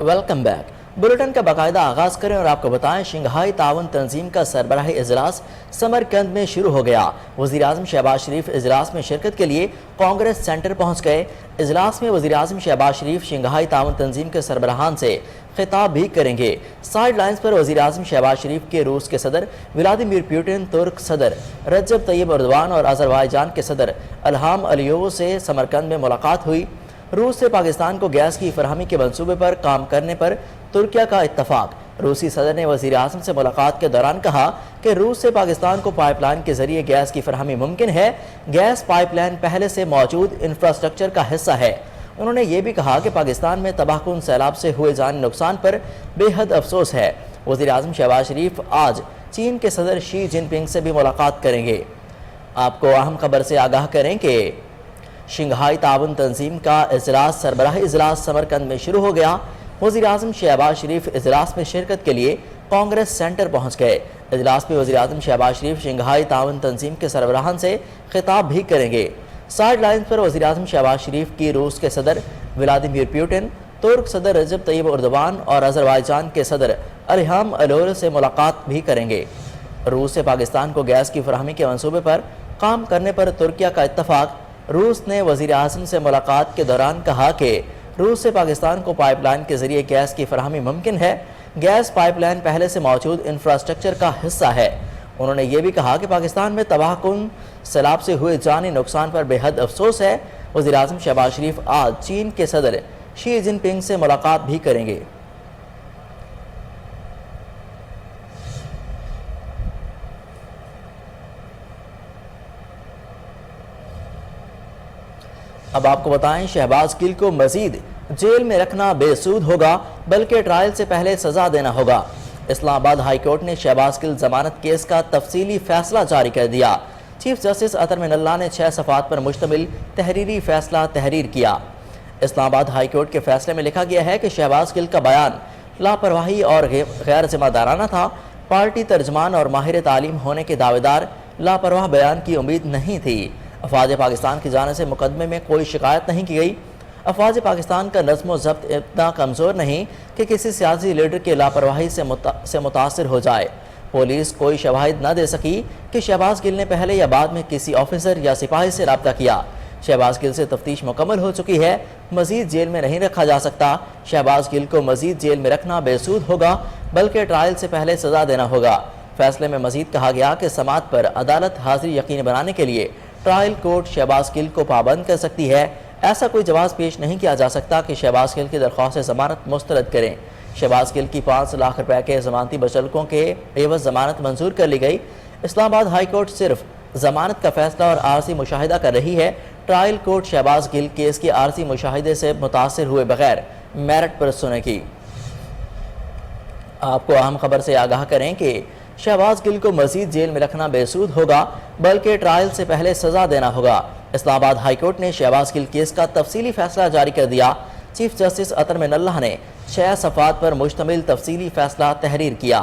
Welcome back. Bulletin کا باقاعدہ آغاز کریں اور آپ کو بتائیں شنگھائی تعاون تنظیم کا سربراہی اجلاس سمرقند میں شروع ہو گیا۔ وزیر اعظم شہباز شریف اجلاس میں شرکت کے لیے کانگریس سینٹر پہنچ گئے۔ اجلاس میں وزیر اعظم شہباز شریف شنگھائی تعاون تنظیم کے سربراہان سے خطاب بھی کریں گے۔ سائیڈ لائنز پر وزیر اعظم شہباز شریف کے روس کے صدر ولادیمیر پوٹن، ترک صدر رجب طیب اردوان اور آذربائیجان کے صدر الہام علیوو سے سمرقند میں ملاقات ہوئی۔ روس سے پاکستان کو گیس کی فراہمی کے منصوبے پر کام کرنے پر ترکیہ کا اتفاق۔ روسی صدر نے وزیر اعظم سے ملاقات کے دوران کہا کہ روس سے پاکستان کو پائپ لائن کے ذریعے گیس کی فراہمی ممکن ہے۔ گیس پائپ لائن پہلے سے موجود انفراسٹرکچر کا حصہ ہے۔ انہوں نے یہ بھی کہا کہ پاکستان میں تباہ کن سیلاب سے ہوئے جانی نقصان پر بے حد افسوس ہے۔ وزیر اعظم شہباز شریف آج چین کے صدر شی جن پنگ سے بھی ملاقات کریں گے۔ آپ کو اہم خبر سے آگاہ کریں کہ شنگھائی تعاون تنظیم کا اجلاس سربراہی اجلاس سمرقند میں شروع ہو گیا۔ وزیر اعظم شہباز شریف اجلاس میں شرکت کے لیے کانگریس سینٹر پہنچ گئے۔ اجلاس میں وزیر اعظم شہباز شریف شنگھائی تعاون تنظیم کے سربراہان سے خطاب بھی کریں گے۔ سائیڈ لائنز پر وزیر اعظم شہباز شریف کی روس کے صدر ولادیمیر پوٹن، ترک صدر رجب طیب اردوان اور آذربائیجان کے صدر الہام علیوو سے ملاقات بھی کریں گے۔ روس سے پاکستان کو گیس کی فراہمی کے منصوبے پر کام کرنے پر ترکیہ کا اتفاق۔ روس نے وزیر اعظم سے ملاقات کے دوران کہا کہ روس سے پاکستان کو پائپ لائن کے ذریعے گیس کی فراہمی ممکن ہے۔ گیس پائپ لائن پہلے سے موجود انفراسٹرکچر کا حصہ ہے۔ انہوں نے یہ بھی کہا کہ پاکستان میں تباہ کن سیلاب سے ہوئے جانی نقصان پر بے حد افسوس ہے۔ وزیر اعظم شہباز شریف آج چین کے صدر شی جن پنگ سے ملاقات بھی کریں گے۔ اب آپ کو بتائیں شہباز گل کو مزید جیل میں رکھنا بے سود ہوگا بلکہ ٹرائل سے پہلے سزا دینا ہوگا۔ اسلام آباد ہائی کورٹ نے شہباز گل ضمانت کیس کا تفصیلی فیصلہ جاری کر دیا۔ چیف جسٹس اطہر من اللہ نے 6 صفحات پر مشتمل تحریری فیصلہ تحریر کیا۔ اسلام آباد ہائی کورٹ کے فیصلے میں لکھا گیا ہے کہ شہباز گل کا بیان لاپرواہی اور غیر ذمہ دارانہ تھا۔ پارٹی ترجمان اور ماہر تعلیم ہونے کے دعوے دار لاپرواہ بیان کی امید نہیں تھی۔ افواج پاکستان کی جانب سے مقدمے میں کوئی شکایت نہیں کی گئی۔ افواج پاکستان کا نظم و ضبط اتنا کمزور نہیں کہ کسی سیاسی لیڈر کے لاپرواہی سے متاثر ہو جائے۔ پولیس کوئی شواہد نہ دے سکی کہ شہباز گل نے پہلے یا بعد میں کسی آفیسر یا سپاہی سے رابطہ کیا۔ شہباز گل سے تفتیش مکمل ہو چکی ہے، مزید جیل میں نہیں رکھا جا سکتا۔ شہباز گل کو مزید جیل میں رکھنا بے سود ہوگا بلکہ ٹرائل سے پہلے سزا دینا ہوگا۔ فیصلے میں مزید کہا گیا کہ سماعت پر عدالت حاضری یقینی بنانے کے لیے ٹرائل کورٹ شہباز گل کو پابند کر سکتی ہے۔ ایسا کوئی جواز پیش نہیں کیا جا سکتا کہ شہباز گل کی درخواست ضمانت مسترد کریں۔ شہباز گل کی 5 لاکھ روپے کے ضمانتی بچلکوں کے عوض ضمانت منظور کر لی گئی۔ اسلام آباد ہائی کورٹ صرف ضمانت کا فیصلہ اور عارضی مشاہدہ کر رہی ہے۔ ٹرائل کورٹ شہباز گل کیس کے عارضی مشاہدے سے متاثر ہوئے بغیر میرٹ پر سنے کی۔ آپ کو اہم خبر سے آگاہ کریں کہ شہباز گل کو مزید جیل میں رکھنا بے سود ہوگا بلکہ ٹرائل سے پہلے سزا دینا ہوگا۔ اسلام آباد ہائی کورٹ نے شہباز گل کیس کا تفصیلی فیصلہ جاری کر دیا۔ چیف جسٹس اطہر من اللہ نے 6 صفحات پر مشتمل تفصیلی فیصلہ تحریر کیا۔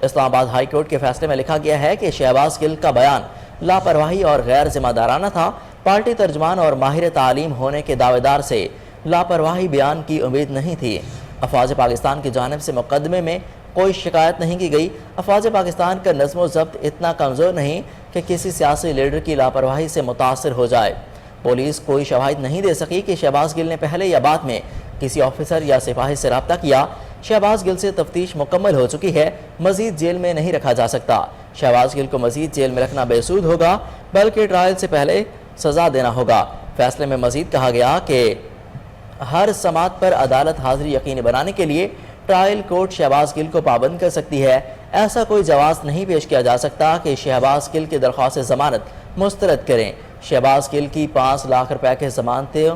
اسلام آباد ہائی کورٹ کے فیصلے میں لکھا گیا ہے کہ شہباز گل کا بیان لاپرواہی اور غیر ذمہ دارانہ تھا۔ پارٹی ترجمان اور ماہر تعلیم ہونے کے دعوے دار سے لاپرواہی بیان کی امید نہیں تھی۔ افواج پاکستان کی جانب سے مقدمے میں کوئی شکایت نہیں کی گئی۔ افواج پاکستان کا نظم و ضبط اتنا کمزور نہیں کہ کسی سیاسی لیڈر کی لاپرواہی سے متاثر ہو جائے۔ پولیس کوئی شواہد نہیں دے سکی کہ شہباز گل نے پہلے یا بعد میں کسی آفیسر یا سپاہی سے رابطہ کیا۔ شہباز گل سے تفتیش مکمل ہو چکی ہے، مزید جیل میں نہیں رکھا جا سکتا۔ شہباز گل کو مزید جیل میں رکھنا بے سود ہوگا بلکہ ٹرائل سے پہلے سزا دینا ہوگا۔ فیصلے میں مزید کہا گیا کہ ہر سماعت پر عدالت حاضری یقینی بنانے کے لیے ٹرائل کورٹ شہباز گل کو پابند کر سکتی ہے۔ ایسا کوئی جواز نہیں پیش کیا جا سکتا کہ شہباز گل کی درخواست ضمانت مسترد کریں۔ شہباز گل کی 5 لاکھ روپے کے ضمانتی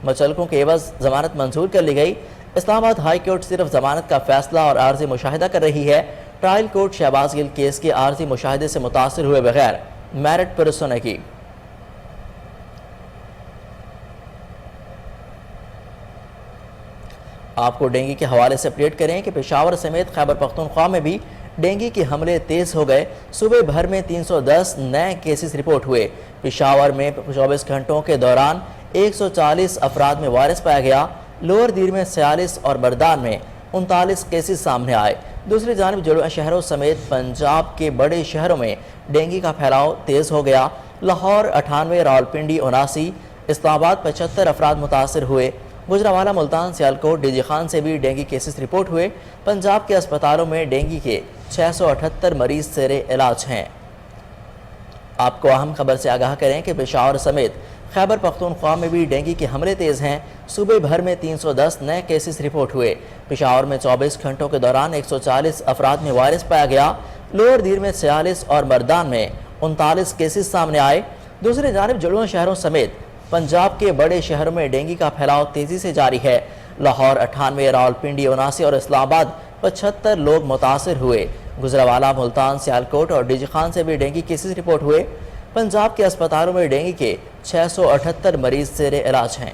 مچلکوں کے عوض ضمانت منظور کر لی گئی۔ اسلام آباد ہائی کورٹ صرف ضمانت کا فیصلہ اور عارضی مشاہدہ کر رہی ہے۔ ٹرائل کورٹ شہباز گل کیس کے عارضی مشاہدے سے متاثر ہوئے بغیر میرٹ پر سنے کی۔ آپ کو ڈینگی کے حوالے سے اپڈیٹ کریں کہ پشاور سمیت خیبر پختونخوا میں بھی ڈینگی کے حملے تیز ہو گئے۔ صوبے بھر میں 310 نئے کیسز رپورٹ ہوئے۔ پشاور میں 24 گھنٹوں کے دوران 140 افراد میں وائرس پایا گیا۔ لوور دیر میں 46 اور بردان میں 39 کیسز سامنے آئے۔ دوسری جانب جڑواں شہروں سمیت پنجاب کے بڑے شہروں میں ڈینگی کا پھیلاؤ تیز ہو گیا۔ لاہور 98، راولپنڈی 79، اسلام آباد 75 افراد متاثر ہوئے۔ گجرانوالہ، ملتان، سیالکوٹ، ڈی جی خان سے بھی ڈینگی کیسز رپورٹ ہوئے۔ پنجاب کے اسپتالوں میں ڈینگی کے 678 مریض زیر علاج ہیں۔ آپ کو اہم خبر سے آگاہ کریں کہ پشاور سمیت خیبر پختونخوا میں بھی ڈینگی کے حملے تیز ہیں۔ صوبے بھر میں 310 نئے کیسز رپورٹ ہوئے۔ پشاور میں 24 گھنٹوں کے دوران 140 افراد میں وائرس پایا گیا۔ لوور دیر میں 46 اور مردان میں 39 کیسز سامنے آئے۔ دوسری جانب جڑواں شہروں سمیت پنجاب کے بڑے شہروں میں ڈینگی کا پھیلاؤ تیزی سے جاری ہے۔ لاہور 98، راولپنڈی 79 اور اسلام آباد 75 لوگ متاثر ہوئے۔ گجرانوالہ، ملتان، سیالکوٹ اور ڈی جی خان سے بھی ڈینگی کیسز رپورٹ ہوئے۔ پنجاب کے اسپتالوں میں ڈینگی کے 678 مریض زیر علاج ہیں۔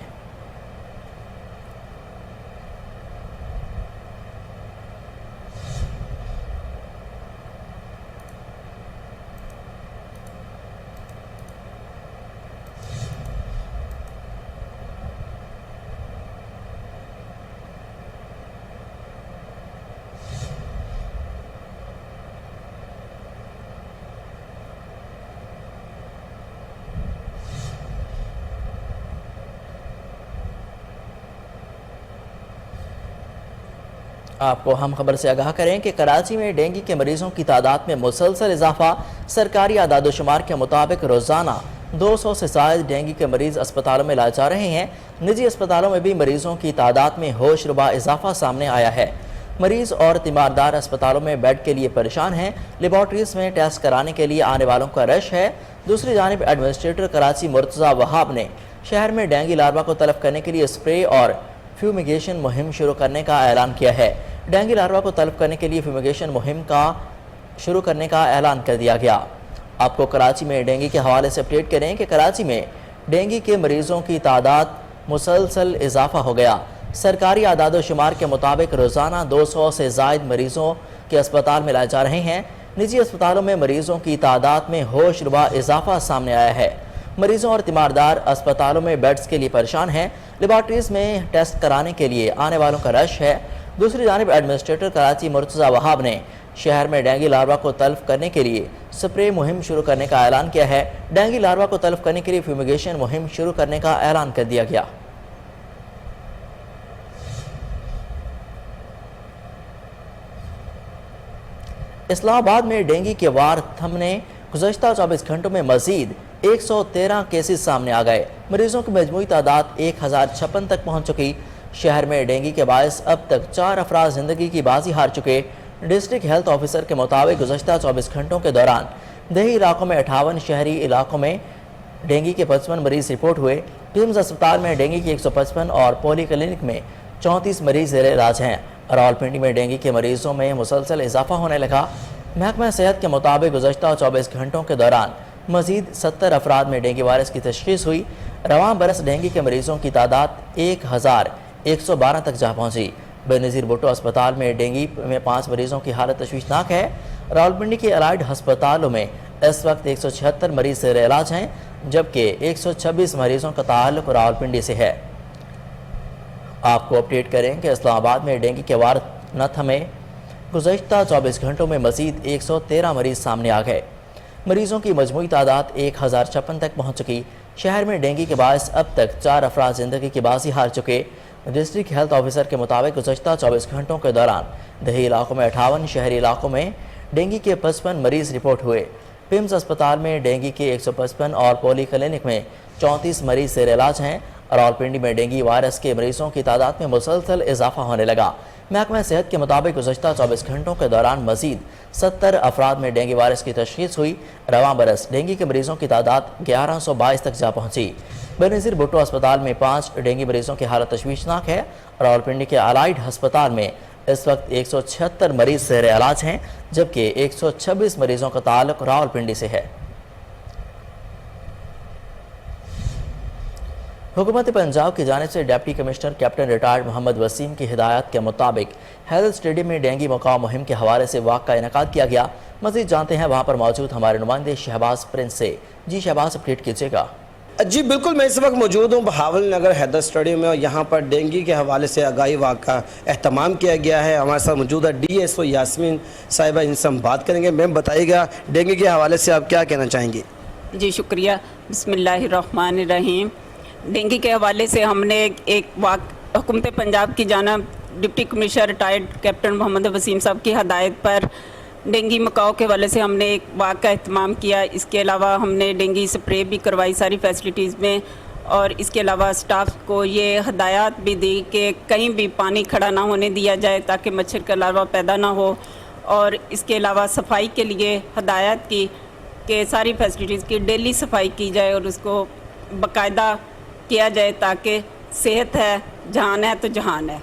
آپ کو ہم خبر سے آگاہ کریں کہ کراچی میں ڈینگی کے مریضوں کی تعداد میں مسلسل اضافہ۔ سرکاری اعداد و شمار کے مطابق روزانہ 200 سے زائد ڈینگی کے مریض اسپتالوں میں لائے جا رہے ہیں۔ نجی اسپتالوں میں بھی مریضوں کی تعداد میں ہوش ربا اضافہ سامنے آیا ہے۔ مریض اور تیماردار اسپتالوں میں بیڈ کے لیے پریشان ہیں۔ لیبارٹریز میں ٹیسٹ کرانے کے لیے آنے والوں کا رش ہے۔ دوسری جانب ایڈمنسٹریٹر کراچی مرتضی وہاب نے شہر میں ڈینگی لاروا کو تلف کرنے کے لیے اسپرے اور فیومیگیشن مہم شروع کرنے کا اعلان کیا ہے۔ ڈینگی لاروا کو تلف کرنے کے لیے فیومیگیشن مہم کا شروع کرنے کا اعلان کر دیا گیا۔ آپ کو کراچی میں ڈینگی کے حوالے سے اپڈیٹ کریں کہ کراچی میں ڈینگی کے مریضوں کی تعداد مسلسل اضافہ ہو گیا۔ سرکاری اعداد و شمار کے مطابق روزانہ 200 سے زائد مریضوں کے اسپتال میں لائے جا رہے ہیں۔ نجی اسپتالوں میں مریضوں کی تعداد میں ہوش ربا اضافہ سامنے آیا ہے۔ مریضوں اور تیماردار اسپتالوں میں بیڈز کے لیے پریشان ہیں۔ لیبارٹریز میں ٹیسٹ کرانے کے لیے آنے والوں کا رش ہے۔ دوسری جانب ایڈمنسٹریٹر کراچی مرتضی وہاب نے شہر میں ڈینگی لاروا کو تلف کرنے کے لیے سپرے مہم شروع کرنے کا اعلان کیا ہے۔ ڈینگی لاروا کو تلف کرنے کے لیے فیومیگیشن مہم شروع کرنے کا اعلان کر دیا گیا۔ اسلام آباد میں ڈینگی کے وار تھمنے گزشتہ 24 گھنٹوں میں مزید 113 کیسز سامنے آ گئے۔ مریضوں کی مجموعی تعداد 1056 تک پہنچ چکی۔ شہر میں ڈینگی کے باعث اب تک 4 افراد زندگی کی بازی ہار چکے۔ ڈسٹرکٹ ہیلتھ آفیسر کے مطابق گزشتہ 24 گھنٹوں کے دوران دیہی علاقوں میں 58، شہری علاقوں میں ڈینگی کے 55 مریض رپورٹ ہوئے۔ پیمز اسپتال میں ڈینگی کی 155 اور پولی کلینک میں 34 مریض زیر علاج ہیں۔ راولپنڈی میں ڈینگی کے مریضوں میں مسلسل اضافہ ہونے لگا۔ محکمہ صحت کے مطابق گزشتہ 24 گھنٹوں کے دوران مزید 70 افراد میں ڈینگی وائرس کی تشخیص ہوئی۔ رواں برس ڈینگی کے مریضوں کی تعداد 1112 تک جا پہنچی۔ بینظیر بھٹو اسپتال میں ڈینگی میں 5 مریضوں کی حالت تشویشناک ہے۔ راولپنڈی کے الائیڈ ہسپتالوں میں اس وقت 176 مریض زیر علاج ہیں، جبکہ 126 مریضوں کا تعلق راولپنڈی سے ہے۔ آپ کو اپڈیٹ کریں کہ اسلام آباد میں ڈینگی کے وار نہ تھمے۔ گزشتہ 24 گھنٹوں میں مزید 113 مریض سامنے آ گئے۔ مریضوں کی مجموعی تعداد 1056 تک پہنچ چکی۔ شہر میں ڈینگی کے باعث اب تک 4 افراد زندگی کی بازی ہار چکے۔ ڈسٹرکٹ ہیلتھ آفیسر کے مطابق گزشتہ 24 گھنٹوں کے دوران دیہی علاقوں میں 58، شہری علاقوں میں ڈینگی کے 55 مریض رپورٹ ہوئے۔ پیمز اسپتال میں ڈینگی کے 155 اور پولی کلینک میں 34 مریض زیر علاج ہیں۔ راولپنڈی میں ڈینگی وائرس کے مریضوں کی تعداد میں مسلسل اضافہ ہونے لگا۔ محکمہ صحت کے مطابق گزشتہ 24 گھنٹوں کے دوران مزید 70 افراد میں ڈینگی وائرس کی تشخیص ہوئی۔ رواں برس ڈینگی کے مریضوں کی تعداد 1122 تک جا پہنچی۔ بینظیر بھٹو اسپتال میں 5 ڈینگی مریضوں کی حالت تشویشناک ہے۔ راولپنڈی کے الائیڈ ہسپتال میں اس وقت 176 مریض زیر علاج ہیں، جبکہ 126 مریضوں کا تعلق راولپنڈی سے ہے۔ حکومت پنجاب کی جانب سے ڈپٹی کمشنر کیپٹن ریٹائرڈ محمد وسیم کی ہدایات کے مطابق ہیلتھ اسٹیڈیم میں ڈینگی بچاؤ مہم کے حوالے سے واک کا انعقاد کیا گیا۔ مزید جانتے ہیں وہاں پر موجود ہمارے نمائندے شہباز پرنس سے۔ جی شہباز، اپڈیٹ کیجیے گا۔ جی بالکل، میں اس وقت موجود ہوں بہاول نگر حیدر اسٹیڈیم میں، اور یہاں پر ڈینگی کے حوالے سے آگاہی واقع کا اہتمام کیا گیا ہے. ہمارے ساتھ موجود ہے ڈی ایس او یاسمین صاحبہ، ان سے ہم بات کریں گے. میم بتائیے گا ڈینگی کے حوالے سے آپ کیا کہنا چاہیں گی؟ جی شکریہ. بسم اللہ الرحمن الرحیم. ڈینگی کے حوالے سے ہم نے ایک حکومت پنجاب کی جانب ڈپٹی کمشنر ریٹائرڈ کیپٹن محمد وسیم صاحب کی ہدایت پر ڈینگی مکاؤ کے حوالے سے ہم نے ایک واقعہ کا اہتمام کیا. اس کے علاوہ ہم نے ڈینگی سپرے بھی کروائی ساری فیسلٹیز میں، اور اس کے علاوہ سٹاف کو یہ ہدایات بھی دی کہ کہیں بھی پانی کھڑا نہ ہونے دیا جائے تاکہ مچھر کا لاروا پیدا نہ ہو. اور اس کے علاوہ صفائی کے لیے ہدایت کی کہ ساری فیسلٹیز کی ڈیلی صفائی کی جائے اور اس کو باقاعدہ کیا جائے تاکہ صحت ہے جہان ہے تو جہان ہے.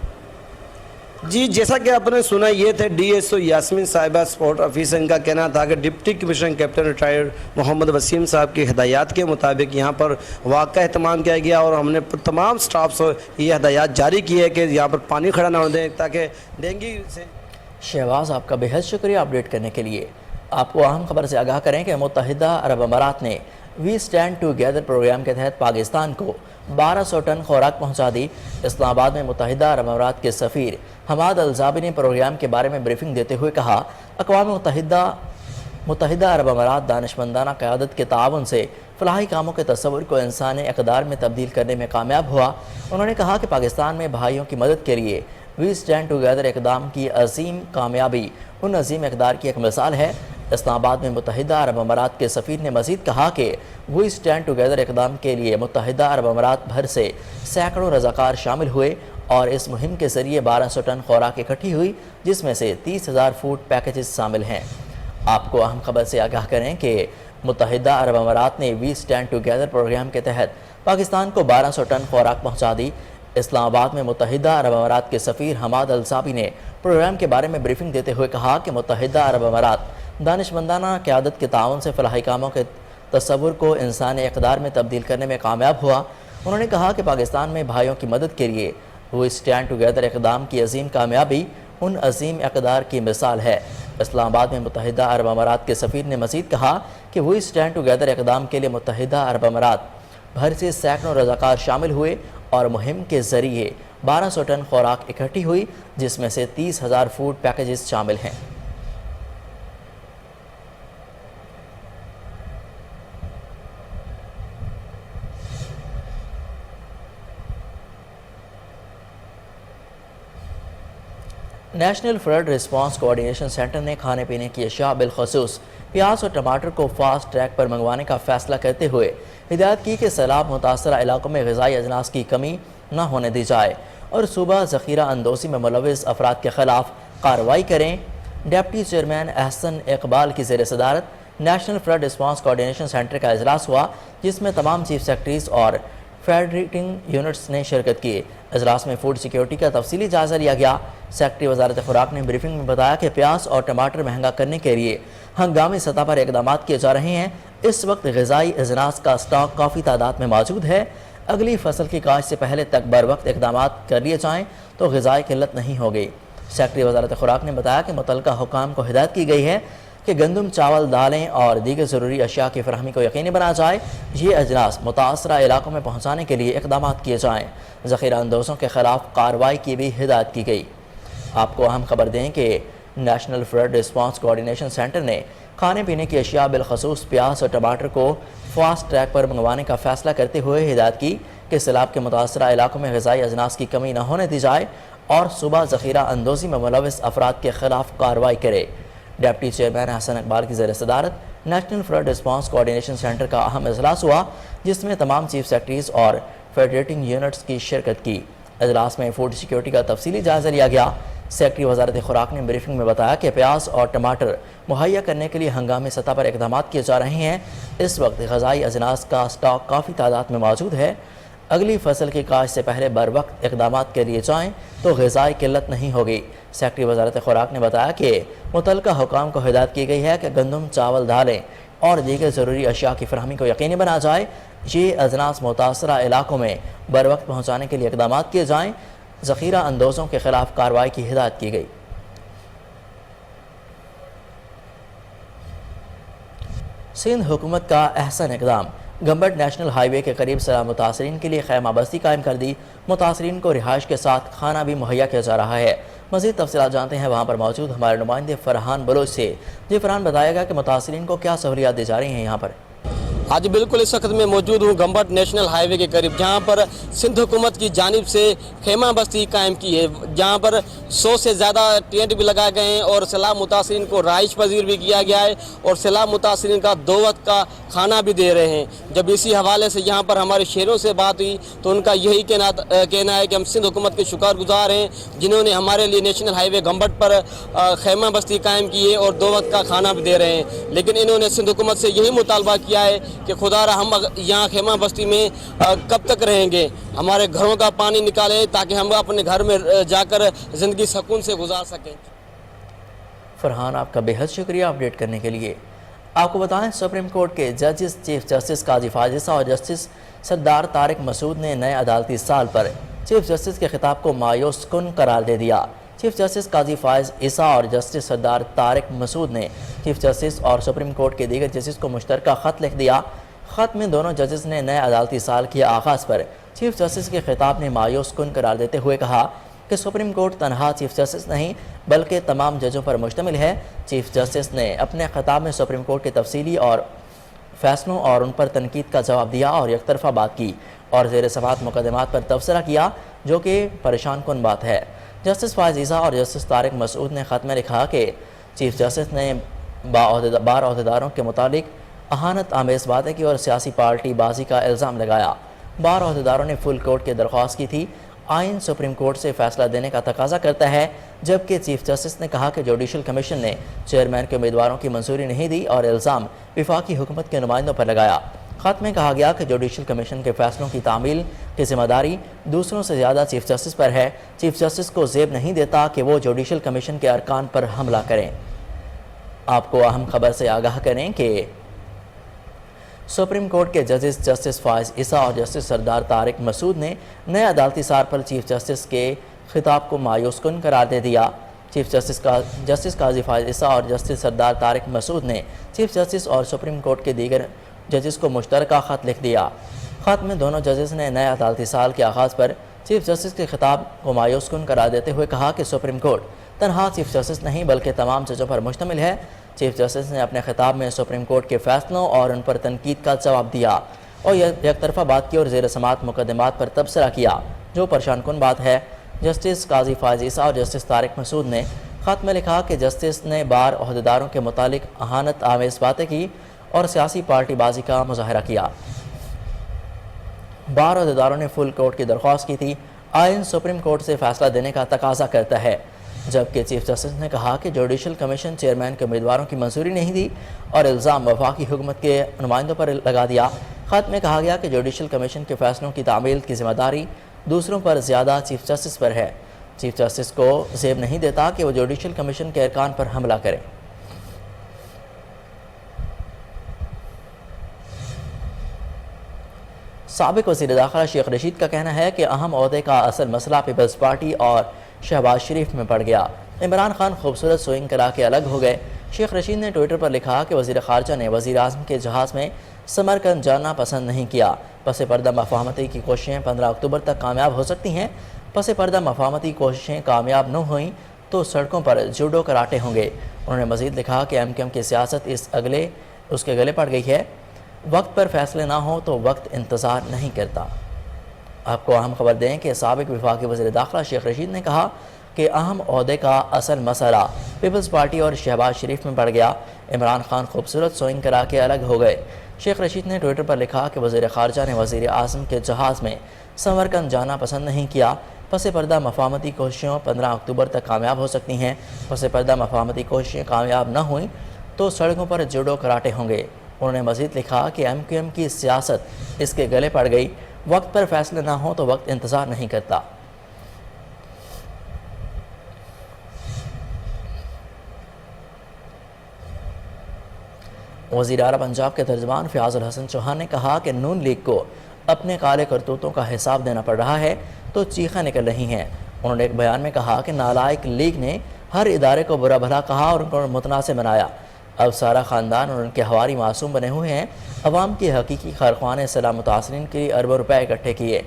جی جیسا کہ آپ نے سنا، یہ تھے ڈی ایس او یاسمین صاحبہ اسپورٹ آفیسر. ان کا کہنا تھا کہ ڈپٹی کمشنر کیپٹن ریٹائرڈ محمد وسیم صاحب کی ہدایات کے مطابق یہاں پر واقعہ اہتمام کیا گیا، اور ہم نے تمام سٹاف سے یہ ہدایات جاری کی ہے کہ یہاں پر پانی کھڑا نہ ہونے دیں تاکہ ڈینگی سے. شہباز، آپ کا بہت شکریہ اپڈیٹ کرنے کے لیے. آپ کو اہم خبر سے آگاہ کریں کہ متحدہ عرب امارات نے وی اسٹینڈ ٹوگیدر پروگرام کے تحت پاکستان کو 1200 ٹن خوراک پہنچا دی. اسلام آباد میں متحدہ عرب امارات کے سفیر حماد الزابی نے پروگرام کے بارے میں بریفنگ دیتے ہوئے کہا، اقوام متحدہ عرب امارات دانشمندانہ قیادت کے تعاون سے فلاحی کاموں کے تصور کو انسانی اقدار میں تبدیل کرنے میں کامیاب ہوا. انہوں نے کہا کہ پاکستان میں بھائیوں کی مدد کے لیے وی اسٹینڈ ٹوگیدر اقدام کی عظیم کامیابی ان عظیم اقدار کی ایک مثال ہے. اسلام آباد میں متحدہ عرب امارات کے سفیر نے مزید کہا کہ وی اسٹینڈ ٹوگیدر اقدام کے لیے متحدہ عرب امارات بھر سے سینکڑوں رضاکار شامل ہوئے، اور اس مہم کے ذریعے 1200 ٹن خوراک اکٹھی ہوئی، جس میں سے 30,000 فوڈ پیکیجز شامل ہیں. آپ کو اہم خبر سے آگاہ کریں کہ متحدہ عرب امارات نے وی اسٹینڈ ٹوگیدر پروگرام کے تحت پاکستان کو 1200 ٹن خوراک پہنچا دی. اسلام آباد میں متحدہ عرب امارات کے سفیر حماد الزابی نے پروگرام کے بارے میں بریفنگ دیتے ہوئے کہا کہ متحدہ عرب امارات دانشمندانہ قیادت کے تعاون سے فلاحی کاموں کے تصور کو انسانی اقدار میں تبدیل کرنے میں کامیاب ہوا. انہوں نے کہا کہ پاکستان میں بھائیوں کی مدد کے لیے وی اسٹینڈ ٹوگیدر اقدام کی عظیم کامیابی ان عظیم اقدار کی مثال ہے. اسلام آباد میں متحدہ عرب امارات کے سفیر نے مزید کہا کہ وی اسٹینڈ ٹوگیدر اقدام کے لیے متحدہ عرب امارات بھر سے سینکڑوں رضاکار شامل ہوئے، اور مہم کے ذریعے 1200 ٹن خوراک اکٹھی ہوئی، جس میں سے 30,000 فوڈ پیکیجز شامل ہیں. National flood response coordination centre نے کھانے پینے کی اشیاء بالخصوص پیاز اور ٹماٹر کو فاسٹ ٹریک پر منگوانے کا فیصلہ کرتے ہوئے ہدایت کی کہ سیلاب متاثرہ علاقوں میں غذائی اجناس کی کمی نہ ہونے دی جائے اور صوبہ ذخیرہ اندوزی میں ملوث افراد کے خلاف کارروائی کریں. ڈپٹی چیئرمین احسن اقبال کی زیر صدارت national flood response coordination centre کا اجلاس ہوا، جس میں تمام چیف سیکرٹریز اور فیڈریٹنگ یونٹس نے شرکت کی. اجلاس میں فوڈ سیکیورٹی کا تفصیلی جائزہ لیا گیا. سیکرٹری وزارت خوراک نے بریفنگ میں بتایا کہ پیاز اور ٹماٹر مہنگا کرنے کے لیے ہنگامی سطح پر اقدامات کیے جا رہے ہیں. اس وقت غذائی اجناس کا سٹاک کافی تعداد میں موجود ہے. اگلی فصل کی کاشت سے پہلے تک بر وقت اقدامات کر لیے جائیں تو غذائی قلت نہیں ہوگی. سیکرٹری وزارت خوراک نے بتایا کہ متعلقہ حکام کو ہدایت کی گئی ہے کہ گندم، چاول، دالیں اور دیگر ضروری اشیاء کی فراہمی کو یقینی بنایا جائے. یہ اجناس متاثرہ علاقوں میں پہنچانے کے لیے اقدامات کیے جائیں. ذخیرہ اندوزوں کے خلاف کارروائی کی بھی ہدایت کی گئی. آپ کو اہم خبر دیں کہ national flood response coordination centre نے کھانے پینے کی اشیاء بالخصوص پیاز اور ٹماٹر کو فاسٹ ٹریک پر منگوانے کا فیصلہ کرتے ہوئے ہدایت کی کہ سیلاب کے متاثرہ علاقوں میں غذائی اجناس کی کمی نہ ہونے دی جائے اور صوبہ ذخیرہ اندوزی میں ملوث افراد کے خلاف کارروائی کرے. ڈپٹی چیئرمین احسن اقبال کی زیر صدارت national flood response coordination centre کا اہم اجلاس ہوا، جس میں تمام چیف سیکرٹریز اور فیڈریٹنگ یونٹس کی شرکت کی. اجلاس میں فوڈ سیکیورٹی کا تفصیلی جائزہ لیا گیا. سیکرٹری وزارت خوراک نے بریفنگ میں بتایا کہ پیاز اور ٹماٹر مہیا کرنے کے لیے ہنگامی سطح پر اقدامات کیے جا رہے ہیں. اس وقت غذائی اجناس کا سٹاک کافی تعداد میں موجود ہے. اگلی فصل کی کاشت سے پہلے بر وقت اقدامات کے لیے جائیں تو غذائی قلت نہیں ہوگی. سیکرٹری وزارت خوراک نے بتایا کہ متعلقہ حکام کو ہدایت کی گئی ہے کہ گندم، چاول، دالیں اور دیگر ضروری اشیاء کی فراہمی کو یقینی بنایا جائے. یہ اجناس متاثرہ علاقوں میں بر وقت پہنچانے کے لیے اقدامات کیے جائیں. ذخیرہ اندوزوں کے خلاف کارروائی کی ہدایت کی گئی. سندھ حکومت کا احسن اقدام، گمبٹ نیشنل ہائی وے کے قریب سیلاب متاثرین کے لیے خیمہ بستی قائم کر دی۔ متاثرین کو رہائش کے ساتھ کھانا بھی مہیا کیا جا رہا ہے۔ مزید تفصیلات جانتے ہیں وہاں پر موجود ہمارے نمائندے فرحان بلوچ سے۔ جی فرحان، بتائے گا کہ متاثرین کو کیا سہولیات دی جا رہی ہیں یہاں پر؟ آج بالکل اس وقت میں موجود ہوں گمبٹ نیشنل ہائی وے کے قریب، جہاں پر سندھ حکومت کی جانب سے خیمہ بستی قائم کی ہے، جہاں پر 100 سے زیادہ ٹینٹ بھی لگائے گئے ہیں اور سیلاب متاثرین کو رہائش پذیر بھی کیا گیا ہے اور سیلاب متاثرین کا 2 وقت کا کھانا بھی دے رہے ہیں۔ جب اسی حوالے سے یہاں پر ہمارے شہریوں سے بات ہوئی تو ان کا یہی کہنا ہے کہ ہم سندھ حکومت کے شکر گزار ہیں جنہوں نے ہمارے لیے نیشنل ہائی وے گمبٹ پر خیمہ بستی قائم کی ہے اور 2 وقت کا کھانا بھی دے رہے ہیں، لیکن انہوں نے سندھ حکومت سے یہی مطالبہ کیا ہے کہ خدا را ہم یہاں خیمہ بستی میں کب تک رہیں گے، ہمارے گھروں کا پانی نکالیں تاکہ ہم اپنے گھر میں جا کر زندگی سکون سے گزار سکیں۔ فرحان، آپ کا بے حد شکریہ اپڈیٹ کرنے کے لیے۔ آپ کو بتائیں، سپریم کورٹ کے ججز چیف جسٹس قاضی فائز عیسیٰ اور جسٹس سردار طارق مسعود نے نئے عدالتی سال پر چیف جسٹس کے خطاب کو مایوس کن قرار دے دیا۔ چیف جسٹس قاضی فائز عیسیٰ اور جسٹس سردار طارق مسعود نے چیف جسٹس اور سپریم کورٹ کے دیگر ججز کو مشترکہ خط لکھ دیا۔ خط میں دونوں ججز نے نئے عدالتی سال کے آغاز پر چیف جسٹس کے خطاب نے مایوس کن قرار دیتے ہوئے کہا کہ سپریم کورٹ تنہا چیف جسٹس نہیں بلکہ تمام ججوں پر مشتمل ہے۔ چیف جسٹس نے اپنے خطاب میں سپریم کورٹ کے تفصیلی اور فیصلوں اور ان پر تنقید کا جواب دیا اور یک طرفہ بات کی اور زیر سماعت مقدمات پر تبصرہ کیا، جو کہ پریشان کن بات ہے۔ جسٹس فائز عیسیٰ اور جسٹس طارق مسعود نے خط میں لکھا کہ چیف جسٹس نے بار عہدیداروں کے متعلق اہانت آمیز باتیں کی اور سیاسی پارٹی بازی کا الزام لگایا۔ بار عہدیداروں نے فل کورٹ کی درخواست کی تھی۔ آئین سپریم کورٹ سے فیصلہ دینے کا تقاضا کرتا ہے، جبکہ چیف جسٹس نے کہا کہ جوڈیشل کمیشن نے چیئرمین کے امیدواروں کی منظوری نہیں دی اور الزام وفاقی حکومت کے نمائندوں پر لگایا۔ خط میں کہا گیا کہ جوڈیشل کمیشن کے فیصلوں کی تعمیل کی ذمہ داری دوسروں سے زیادہ چیف جسٹس پر ہے۔ چیف جسٹس کو زیب نہیں دیتا کہ وہ جوڈیشل کمیشن کے ارکان پر حملہ کریں۔ آپ کو اہم خبر سے آگاہ کریں کہ سپریم کورٹ کے ججز جسٹس فائز عیسیٰ اور جسٹس سردار طارق مسعود نے نئے عدالتی سال پر چیف جسٹس کے خطاب کو مایوس کن قرار دے دیا۔ چیف جسٹس قاضی فائز عیسیٰ اور جسٹس سردار طارق مسعود نے چیف جسٹس اور سپریم کورٹ کے دیگر ججز کو مشترکہ خط لکھ دیا۔ خط میں دونوں ججز نے نئے عدالتی سال کے آغاز پر چیف جسٹس کے خطاب کو مایوس کن قرار دیتے ہوئے کہا کہ سپریم کورٹ تنہا چیف جسٹس نہیں بلکہ تمام ججوں پر مشتمل ہے۔ چیف جسٹس نے اپنے خطاب میں سپریم کورٹ کے فیصلوں اور ان پر تنقید کا جواب دیا اور یک طرفہ بات کی اور زیر سماعت مقدمات پر تبصرہ کیا، جو پریشان کن بات ہے۔ جسٹس قاضی فائز عیسیٰ اور جسٹس طارق مسعود نے خط میں لکھا کہ جسٹس نے بار عہدیداروں کے متعلق اہانت آمیز باتیں کی اور سیاسی پارٹی بازی کا مظاہرہ کیا۔ بار عہدیداروں نے فل کورٹ کی درخواست کی تھی۔ آئین سپریم کورٹ سے فیصلہ دینے کا تقاضا کرتا ہے، جبکہ چیف جسٹس نے کہا کہ جوڈیشل کمیشن چیئرمین کے امیدواروں کی منظوری نہیں دی اور الزام وفاقی حکومت کے نمائندوں پر لگا دیا۔ خط میں کہا گیا کہ جوڈیشل کمیشن کے فیصلوں کی تعمیل کی ذمہ داری دوسروں پر زیادہ چیف جسٹس پر ہے۔ چیف جسٹس کو زیب نہیں دیتا کہ وہ جوڈیشل کمیشن کے ارکان پر حملہ کریں۔ سابق وزیر داخلہ شیخ رشید کا کہنا ہے کہ اہم عہدے کا اصل مسئلہ پیپلز پارٹی اور شہباز شریف میں پڑ گیا۔ عمران خان خوبصورت سوئنگ کرا کے الگ ہو گئے۔ شیخ رشید نے ٹویٹر پر لکھا کہ وزیر خارجہ نے وزیر اعظم کے جہاز میں سمرقند جانا پسند نہیں کیا۔ پس پردہ مفاہمتی کی کوششیں 15 اکتوبر تک کامیاب ہو سکتی ہیں۔ پس پردہ مفاہمتی کوششیں کامیاب نہ ہوئیں تو سڑکوں پر جوڈو کراٹے ہوں گے۔ انہوں نے مزید لکھا کہ ایم کیو ایم کی سیاست اس کے گلے پڑ گئی ہے۔ وقت پر فیصلے نہ ہوں تو وقت انتظار نہیں کرتا۔ آپ کو اہم خبر دیں کہ سابق وفاقی وزیر داخلہ شیخ رشید نے کہا کہ اہم عہدے کا اصل مسئلہ پیپلز پارٹی اور شہباز شریف میں پڑ گیا۔ عمران خان خوبصورت سوئنگ کرا کے الگ ہو گئے۔ شیخ رشید نے ٹویٹر پر لکھا کہ وزیر خارجہ نے وزیر اعظم کے جہاز میں سمرقند جانا پسند نہیں کیا۔ پس پردہ مفاہمتی کوششوں 15 اکتوبر تک کامیاب ہو سکتی ہیں۔ پس پردہ مفاہمتی کوششیں کامیاب نہ ہوئیں تو سڑکوں پر جوڈو کراٹے ہوں گے۔ انہوں نے مزید لکھا کہ ایم کیو ایم کی سیاست اس کے گلے پڑ گئی۔ وقت پر فیصلے نہ ہوں تو وقت انتظار نہیں کرتا۔ وزیر اعلیٰ پنجاب کے ترجمان فیاض الحسن چوہان نے کہا کہ نون لیگ کو اپنے کالے کرتوتوں کا حساب دینا پڑ رہا ہے تو چیخیں نکل رہی ہیں۔ انہوں نے ایک بیان میں کہا کہ نالائق لیگ نے ہر ادارے کو برا بھلا کہا اور ان کو متنازع بنایا۔ اب سارا خاندان اور ان کے حواری معصوم بنے ہوئے ہیں۔ عوام کی حقیقی خیرخواہ نے سیلاب متاثرین کے لیے اربوں روپے اکٹھے کیے۔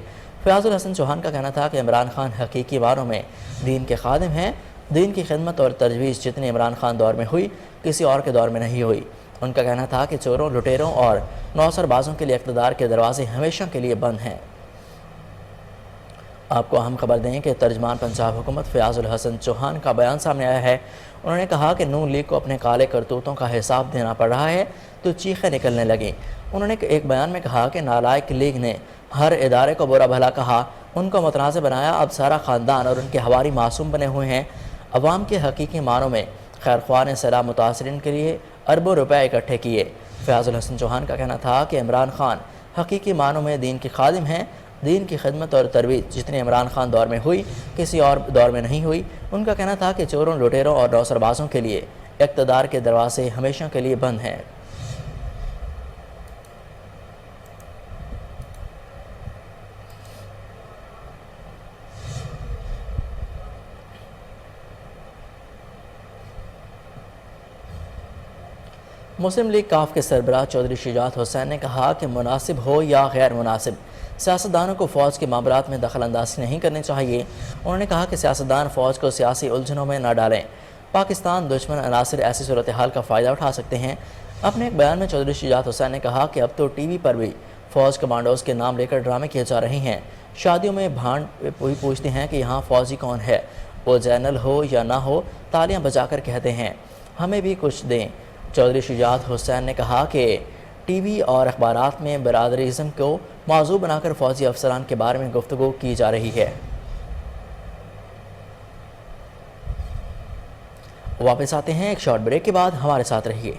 فیاض الحسن چوہان کا کہنا تھا کہ عمران خان حقیقی معنوں میں دین کے خادم ہیں۔ دین کی خدمت اور تجویز جتنی عمران خان دور میں ہوئی کسی اور کے دور میں نہیں ہوئی۔ ان کا کہنا تھا کہ چوروں، لٹیروں اور نوسر بازوں کے لیے اقتدار کے دروازے ہمیشہ کے لیے بند ہیں۔ آپ کو اہم خبر دیں کہ ترجمان پنجاب حکومت فیاض الحسن چوہان کا بیان سامنے آیا ہے۔ انہوں نے کہا کہ نون لیگ کو اپنے کالے کرتوتوں کا حساب دینا پڑ رہا ہے تو چیخیں نکلنے لگیں۔ انہوں نے ایک بیان میں کہا کہ نالائق لیگ نے ہر ادارے کو برا بھلا کہا، ان کو متنازع بنایا۔ اب سارا خاندان اور ان کے حواری معصوم بنے ہوئے ہیں۔ عوام کے حقیقی معنوں میں خیرخواہ نے سیلاب متاثرین کے لیے اربوں روپے اکٹھے کیے۔ فیاض الحسن چوہان کا کہنا تھا کہ عمران خان حقیقی معنوں میں دین کے خادم ہیں۔ دین کی خدمت اور ترویج جتنی عمران خان دور میں ہوئی کسی اور دور میں نہیں ہوئی۔ ان کا کہنا تھا کہ چوروں، لٹیروں اور نوسر بازوں کے لیے اقتدار کے دروازے ہمیشہ کے لیے بند ہیں۔ مسلم لیگ کاف کے سربراہ چودھری شجاعت حسین نے کہا کہ مناسب ہو یا غیر مناسب، سیاستدانوں کو فوج کے معاملات میں دخل اندازی نہیں کرنی چاہیے۔ انہوں نے کہا کہ سیاستدان فوج کو سیاسی الجھنوں میں نہ ڈالیں۔ پاکستان دشمن عناصر ایسی صورتحال کا فائدہ اٹھا سکتے ہیں۔ اپنے ایک بیان میں چودھری شجاعت حسین نے کہا کہ اب تو ٹی وی پر بھی فوج کمانڈوز کے نام لے کر ڈرامے کیے جا رہے ہیں۔ شادیوں میں بھانڈ پوچھتے ہیں کہ یہاں فوجی کون ہے، وہ جنرل ہو یا نہ ہو، تالیاں بجا کر کہتے ہیں ہمیں بھی کچھ دیں۔ چودھری شجاعت حسین نے کہا کہ ٹی وی اور اخبارات میں برادریزم کو موضوع بنا کر فوجی افسران کے بارے میں گفتگو کی جا رہی ہے۔ واپس آتے ہیں ایک شارٹ بریک کے بعد، ہمارے ساتھ رہیے۔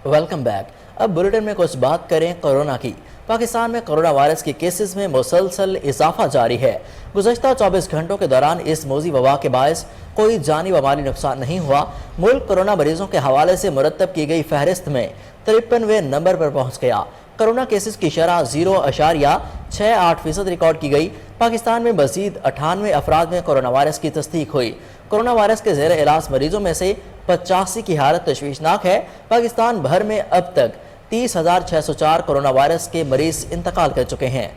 Welcome back. اب بلیٹن میں کچھ بات کریں کورونا کی۔ پاکستان میں کورونا وائرس کے کیسز میں مسلسل اضافہ جاری ہے۔ گزشتہ 24 گھنٹوں کے دوران اس موذی وبا کے باعث کوئی جانی و مالی نقصان نہیں ہوا۔ ملک کورونا مریضوں کے حوالے سے مرتب کی گئی فہرست میں 53ویں نمبر پر پہنچ گیا۔ کورونا کیسز کی شرح 0.68% ریکارڈ کی گئی۔ پاکستان میں مزید 98 افراد میں کورونا وائرس کی تصدیق ہوئی۔ کورونا وائرس کے زیر علاج مریضوں میں سے 85 کی حالت تشویشناک ہے۔ پاکستان بھر میں اب تک 30,604 کورونا وائرس کے مریض انتقال کر چکے ہیں۔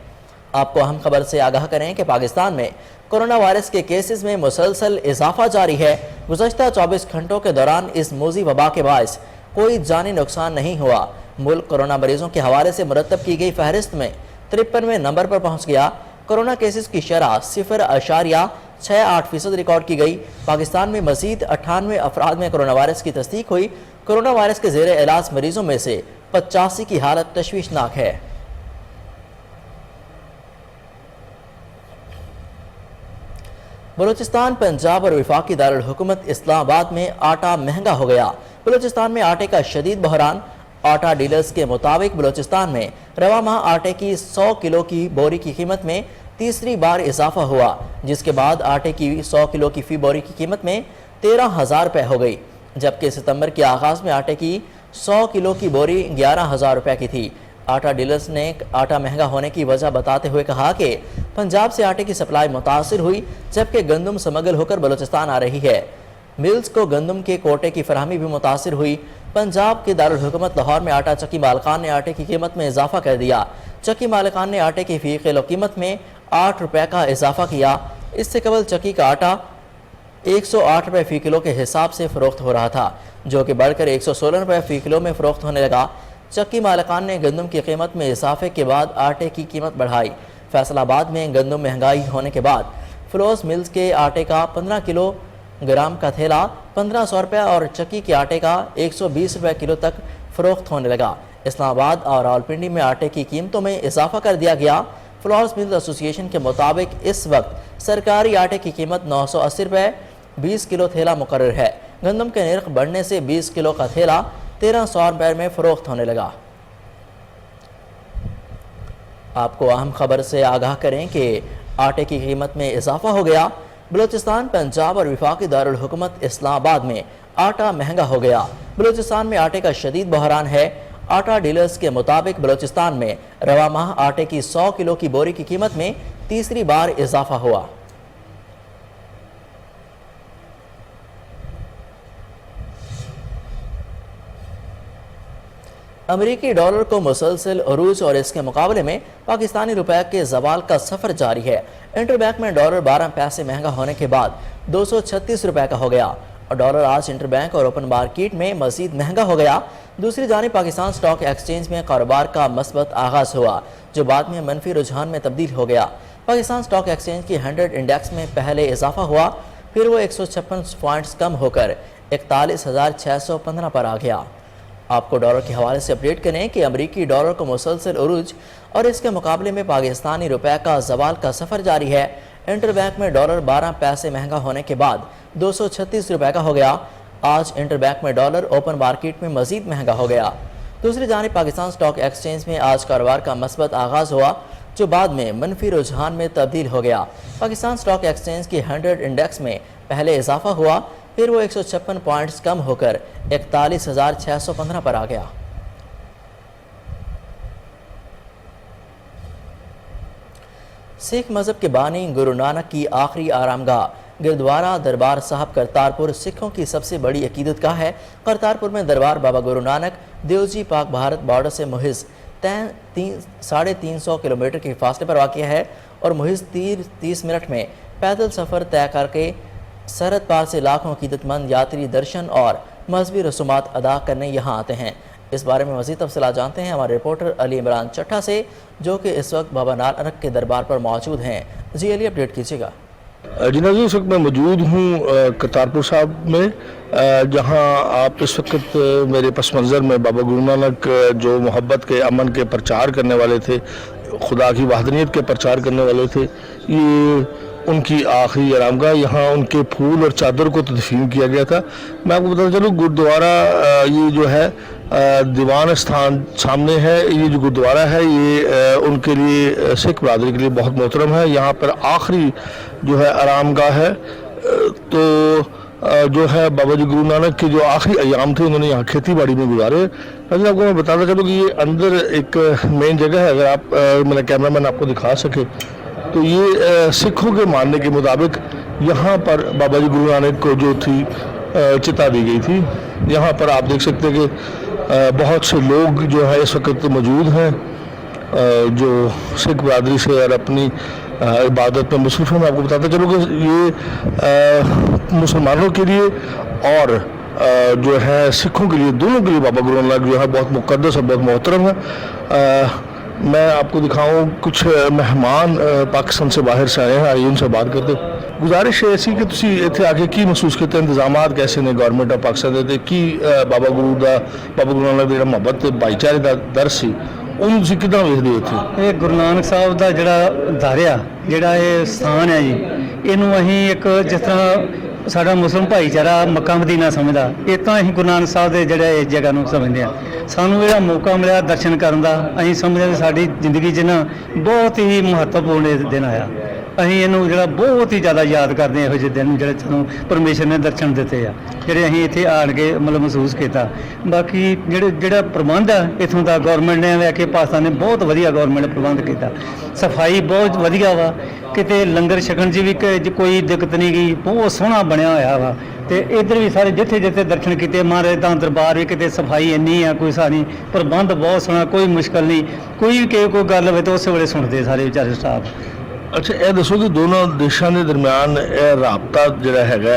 آپ کو اہم خبر سے آگاہ کریں کہ پاکستان میں کورونا وائرس کے کیسز میں مسلسل اضافہ جاری ہے۔ گزشتہ 24 گھنٹوں کے دوران اس موذی وبا کے باعث کوئی جانی نقصان نہیں ہوا۔ ملک کورونا مریضوں کے حوالے سے مرتب کی گئی فہرست میں 53ویں نمبر پر پہنچ گیا۔ کورونا کیسز کی شرح 0.68% ریکارڈ کی گئی۔ پاکستان میں مزید 98 افراد میں کورونا وائرس کی تصدیق ہوئی۔ کورونا وائرس کے زیر علاج مریضوں میں سے 85 کی حالت تشویشناک ہے۔ بلوچستان، پنجاب اور وفاقی دارالحکومت اسلام آباد میں آٹا مہنگا ہو گیا۔ بلوچستان میں آٹے کا شدید بحران۔ آٹا ڈیلرز کے مطابق بلوچستان میں رواں ماہ آٹے کی 100 کلو کی بوری کی قیمت میں تیسری بار اضافہ ہوا، جس کے بعد آٹے کی 100 کلو کی فی بوری کی قیمت میں 13,000 روپے ہو گئی، جبکہ ستمبر کے آغاز میں آٹے کی 100 کلو کی بوری 11,000 روپے کی تھی۔ آٹا ڈیلرز نے آٹا مہنگا ہونے کی وجہ بتاتے ہوئے کہا کہ پنجاب سے آٹے کی سپلائی متاثر ہوئی، جبکہ گندم سمگل ہو کر بلوچستان آ رہی ہے۔ ملز کو گندم کے کوٹے کی فراہمی بھی متاثر ہوئی۔ پنجاب کے دارالحکومت لاہور میں آٹا چکی مالکان نے آٹے کی قیمت میں اضافہ کر دیا۔ چکی مالکان نے آٹے کی فی کلو قیمت میں 8 روپے کا اضافہ کیا۔ اس سے قبل چکی کا آٹا 108 روپے فی کلو کے حساب سے فروخت ہو رہا تھا، جو کہ بڑھ کر 116 روپے فی کلو میں فروخت ہونے لگا۔ چکی مالکان نے گندم کی قیمت میں اضافے کے بعد آٹے کی قیمت بڑھائی۔ فیصل آباد میں گندم مہنگائی ہونے کے بعد فلوس ملز کے آٹے کا 15 کلو گرام کا تھیلا 1500 روپے اور چکی کے آٹے کا 120 روپے کلو تک فروخت ہونے لگا۔ اسلام آباد اور راولپنڈی میں آٹے کی قیمتوں میں اضافہ کر دیا گیا۔ فلورس ملز ایسوسی ایشن کے مطابق اس وقت سرکاری آٹے کی قیمت 980 روپے 20 کلو تھیلا مقرر ہے۔ گندم کے نرخ بڑھنے سے 20 کلو کا تھیلا 1300 روپے میں فروخت ہونے لگا۔ آپ کو اہم خبر سے آگاہ کریں کہ آٹے کی قیمت میں اضافہ ہو گیا۔ بلوچستان، پنجاب اور وفاقی دارالحکومت اسلام آباد میں آٹا مہنگا ہو گیا۔ بلوچستان میں آٹے کا شدید بحران ہے۔ آٹا ڈیلرز کے مطابق بلوچستان میں رواں ماہ آٹے کی 100 کلو کی بوری کی قیمت میں تیسری بار اضافہ ہوا۔ امریکی ڈالر کو مسلسل عروج اور اس کے مقابلے میں پاکستانی روپے کے زوال کا سفر جاری ہے۔ انٹر بینک میں ڈالر 12 پیسے مہنگا ہونے کے بعد 236 روپے کا ہو گیا اور ڈالر آج انٹر بینک اور اوپن مارکیٹ میں مزید مہنگا ہو گیا۔ دوسری جانب پاکستان سٹاک ایکسچینج میں کاروبار کا مثبت آغاز ہوا جو بعد میں منفی رجحان میں تبدیل ہو گیا۔ پاکستان سٹاک ایکسچینج کی 100 انڈیکس میں پہلے اضافہ ہوا، پھر وہ 156 پوائنٹس کم ہو کر 41,615 پر آ گیا۔ آپ کو ڈالر کے حوالے سے اپڈیٹ کریں کہ امریکی ڈالر کو مسلسل عروج اور اس کے مقابلے میں پاکستانی روپے کا زوال کا سفر جاری ہے۔ انٹر بینک میں ڈالر 12 پیسے مہنگا ہونے کے بعد 236 روپے کا ہو گیا۔ آج انٹر بینک میں ڈالر اوپن مارکیٹ میں مزید مہنگا ہو گیا۔ دوسری جانب پاکستان سٹاک ایکسچینج میں آج کاروبار کا مثبت آغاز ہوا جو بعد میں منفی رجحان میں تبدیل ہو گیا۔ پاکستان سٹاک ایکسچینج کی 100 انڈیکس میں پہلے اضافہ ہوا، پھر وہ 156 پوائنٹس کم ہو کر 41,615 پر آ گیا۔ سکھ مذہب کے بانی گرو نانک کی آخری آرامگاہ گردوارہ دربار صاحب کرتارپور سکھوں کی سب سے بڑی عقیدت گاہ ہے۔ کرتارپور میں دربار بابا گرو نانک دیو جی پاک بھارت بارڈر سے محض 350 کلومیٹر کے فاصلے پر واقع ہے اور محض 30 منٹ میں پیدل سفر طے کر کے سرحد پار سے لاکھوں عقیدت مند یاتری درشن اور مذہبی رسومات ادا کرنے یہاں آتے ہیں۔ اس بارے میں مزید تفصیلات جانتے ہیں ہمارے رپورٹر علی عمران چٹھا سے جو کہ اس وقت بابا نانک کے دربار پر موجود ہیں۔ جی علی، اپڈیٹ کیجیے گا۔ جی ناظرین، اس وقت میں موجود ہوں کرتارپور صاحب میں، جہاں آپ اس وقت میرے پس منظر میں بابا گرو نانک جو محبت کے، امن کے پرچار کرنے والے تھے، خدا کی وحدانیت کے پرچار کرنے والے تھے، یہ ان کی آخری آرامگاہ، یہاں ان کے پھول اور چادر کو تدفین کیا گیا تھا۔ میں آپ کو بتاتا چلوں گردوارہ یہ جو ہے دیوان استھان سامنے ہے، یہ جو گردوارہ ہے یہ ان کے لیے، سکھ برادری کے لیے بہت محترم ہے۔ یہاں پر آخری جو ہے آرامگاہ ہے، تو جو ہے بابا جی گرو نانک کے جو آخری ایام تھے انہوں نے یہاں کھیتی باڑی میں گزارے۔ آپ کو میں بتاتا چلوں کہ یہ اندر ایک مین جگہ ہے، اگر آپ میرا کیمرہ مین آپ کو دکھا سکے تو یہ سکھوں کے ماننے کے مطابق یہاں پر بابا جی گرو نانک کو جو تھی چتا دی گئی تھی۔ یہاں پر آپ دیکھ سکتے ہیں کہ بہت سے لوگ جو ہے اس وقت موجود ہیں جو سکھ برادری سے اور اپنی عبادت میں مصروف ہیں۔ میں آپ کو بتاتا چلوں کہ یہ مسلمانوں کے لیے اور جو ہے سکھوں کے لیے، دونوں کے لیے بابا گرو نانک جو ہے بہت مقدس اور بہت محترم ہے۔ میں آپ کو دکھاؤں کچھ مہمان پاکستان سے باہر سے آئے ہیں، آئیے ان سے بات کرتے۔ گزارش ہے ایسی کہ تسی اتنے آ کے کی محسوس کرتے انتظامات کیسے نے گورنمنٹ آف پاکستان دے کی بابا گرو نانک دا محبت بھائی چارے دا درس سی ਉਹਨੂੰ ਤੁਸੀਂ ਕਿੱਦਾਂ ਵੇਖਦੇ ਹੋ ਇੱਥੇ? ਇਹ ਗੁਰੂ ਨਾਨਕ ਸਾਹਿਬ ਦਾ ਜਿਹੜਾ ਧਾਰਿਆ ਜਿਹੜਾ ਇਹ ਸਥਾਨ ਹੈ ਜੀ, ਇਹਨੂੰ ਅਸੀਂ ਇੱਕ ਜਿਸ ਤਰ੍ਹਾਂ ਸਾਡਾ ਮੁਸਲਮ ਭਾਈਚਾਰਾ ਮੱਕਾ ਮਦੀਨਾ ਸਮਝਦਾ, ਇਹ ਤਾਂ ਅਸੀਂ ਗੁਰੂ ਨਾਨਕ ਸਾਹਿਬ ਦੇ ਜਿਹੜੇ ਇਸ ਜਗ੍ਹਾ ਨੂੰ ਸਮਝਦੇ ਹਾਂ। ਸਾਨੂੰ ਜਿਹੜਾ ਮੌਕਾ ਮਿਲਿਆ ਦਰਸ਼ਨ ਕਰਨ ਦਾ, ਅਸੀਂ ਸਮਝਦੇ ਸਾਡੀ ਜ਼ਿੰਦਗੀ 'ਚ ਨਾ ਬਹੁਤ ਹੀ ਮਹੱਤਵਪੂਰਨ ਇਹ ਦਿਨ ਆਇਆ। ਅਸੀਂ ਇਹਨੂੰ ਜਿਹੜਾ ਬਹੁਤ ਹੀ ਜ਼ਿਆਦਾ ਯਾਦ ਕਰਦੇ ਹਾਂ ਇਹੋ ਜਿਹੇ ਦਿਨ ਨੂੰ ਜਿਹੜੇ ਸਾਨੂੰ ਪਰਮੇਸ਼ਰ ਨੇ ਦਰਸ਼ਨ ਦਿੱਤੇ ਆ, ਜਿਹੜੇ ਅਸੀਂ ਇੱਥੇ ਆਣ ਕੇ ਮਤਲਬ ਮਹਿਸੂਸ ਕੀਤਾ। ਬਾਕੀ ਜਿਹੜਾ ਪ੍ਰਬੰਧ ਆ ਇੱਥੋਂ ਦਾ ਗੌਰਮੈਂਟ ਨੇ ਵੇਖ ਕੇ ਪਾਕਿਸਤਾਨ ਨੇ ਬਹੁਤ ਵਧੀਆ ਗੌਰਮੈਂਟ ਨੇ ਪ੍ਰਬੰਧ ਕੀਤਾ। ਸਫਾਈ ਬਹੁਤ ਵਧੀਆ ਵਾ, ਕਿਤੇ ਲੰਗਰ ਛਕਣ 'ਚ ਵੀ ਕੋਈ ਦਿੱਕਤ ਨਹੀਂ ਗਈ, ਬਹੁਤ ਸੋਹਣਾ ਬਣਿਆ ਹੋਇਆ ਵਾ। ਤੇ ਇੱਧਰ ਵੀ ਸਾਰੇ ਜਿੱਥੇ ਜਿੱਥੇ ਦਰਸ਼ਨ ਕੀਤੇ ਮਹਾਰਾਜ ਦਾ ਦਰਬਾਰ ਵੀ ਕਿਤੇ ਸਫਾਈ ਇੰਨੀ ਆ ਕੋਈ ਸਾਰੀ, ਪ੍ਰਬੰਧ ਬਹੁਤ ਸੋਹਣਾ, ਕੋਈ ਮੁਸ਼ਕਲ ਨਹੀਂ, ਕੋਈ ਵੀ ਕੋਈ ਗੱਲ ਹੋਵੇ ਤਾਂ ਉਸੇ ਵੇਲੇ ਸੁਣਦੇ ਸਾਰੇ ਵਿਚਾਰੇ ਸਟਾਫ। ਅੱਛਾ, ਇਹ ਦੱਸੋ ਕਿ ਦੋਨਾਂ ਦੇਸ਼ਾਂ ਦੇ ਦਰਮਿਆਨ ਇਹ ਰਾਬਤਾ ਜਿਹੜਾ ਹੈਗਾ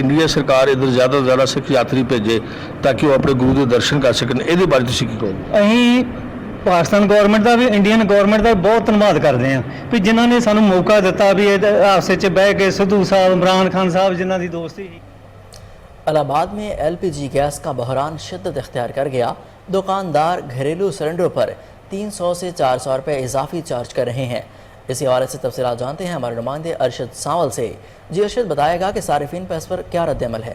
ਇੰਡੀਆ ਸਰਕਾਰ ਇੱਧਰ ਜ਼ਿਆਦਾ ਤੋਂ ਜ਼ਿਆਦਾ ਸਿੱਖ ਯਾਤਰੀ ਭੇਜੇ ਤਾਂ ਕਿ ਉਹ ਆਪਣੇ ਗੁਰੂ ਦੇ ਦਰਸ਼ਨ ਕਰ ਸਕਣ, ਇਹਦੇ ਬਾਰੇ ਤੁਸੀਂ ਕੀ ਕਹੋਗੇ? ਅਸੀਂ ਪਾਕਿਸਤਾਨ ਗੌਰਮੈਂਟ ਦਾ ਵੀ, ਇੰਡੀਅਨ ਗੌਰਮੈਂਟ ਦਾ ਬਹੁਤ ਧੰਨਵਾਦ ਕਰਦੇ ਹਾਂ ਵੀ ਜਿਨ੍ਹਾਂ ਨੇ ਸਾਨੂੰ ਮੌਕਾ ਦਿੱਤਾ ਵੀ ਇਹ ਆਪਸੇ 'ਚ ਬਹਿ ਕੇ ਸਿੱਧੂ ਸਾਹਿਬ, ਇਮਰਾਨ ਖਾਨ ਸਾਹਿਬ ਜਿਨ੍ਹਾਂ ਦੀ ਦੋਸਤੀ ਸੀ। الہ آباد میں LPG گیس کا بحران شدت اختیار کر گیا۔ دکاندار گھریلو سلنڈروں پر 300 سے 400 روپے اضافی چارج کر رہے ہیں۔ اسی حوالے سے تفصیلات جانتے ہیں ہمارے نمائندے ارشد سانول سے۔ جی ارشد، بتائے گا کہ صارفین پر اس پر کیا رد عمل ہے؟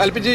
LPG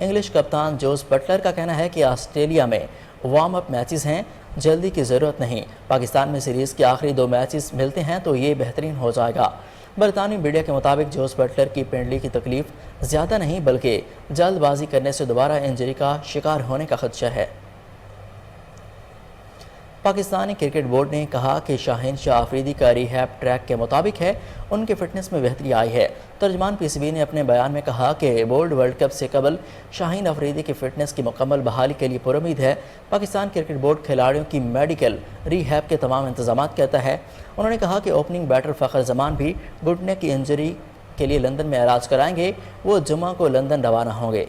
انگلش کپتان جوز بٹلر کا کہنا ہے کہ آسٹریلیا میں وارم اپ میچز ہیں، جلدی کی ضرورت نہیں، پاکستان میں سیریز کے آخری 2 میچز ملتے ہیں تو یہ بہترین ہو جائے گا۔ برطانوی میڈیا کے مطابق جوز بٹلر کی پنڈلی کی تکلیف زیادہ نہیں بلکہ جلد بازی کرنے سے دوبارہ انجری کا شکار ہونے کا خدشہ ہے۔ پاکستانی کرکٹ بورڈ نے کہا کہ شاہین شاہ آفریدی کا ریہیب ٹریک کے مطابق ہے، ان کے فٹنس میں بہتری آئی ہے۔ ترجمان پی سی بی نے اپنے بیان میں کہا کہ بورڈ ورلڈ کپ سے قبل شاہین آفریدی کی فٹنس کی مکمل بحالی کے لیے پرامید ہے۔ پاکستان کرکٹ بورڈ کھلاڑیوں کی میڈیکل ریہیب کے تمام انتظامات کرتا ہے۔ انہوں نے کہا کہ اوپننگ بیٹر فخر زمان بھی گھٹنے کی انجری کے لیے لندن میں علاج کرائیں گے، وہ جمعہ کو لندن روانہ ہوں گے۔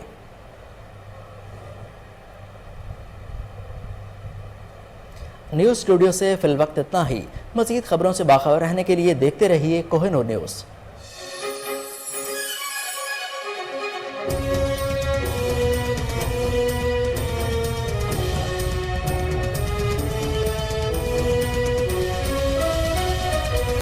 نیوز اسٹوڈیو سے فی الوقت اتنا ہی۔ مزید خبروں سے باخبر رہنے کے لیے دیکھتے رہیے کوہ نور نیوز۔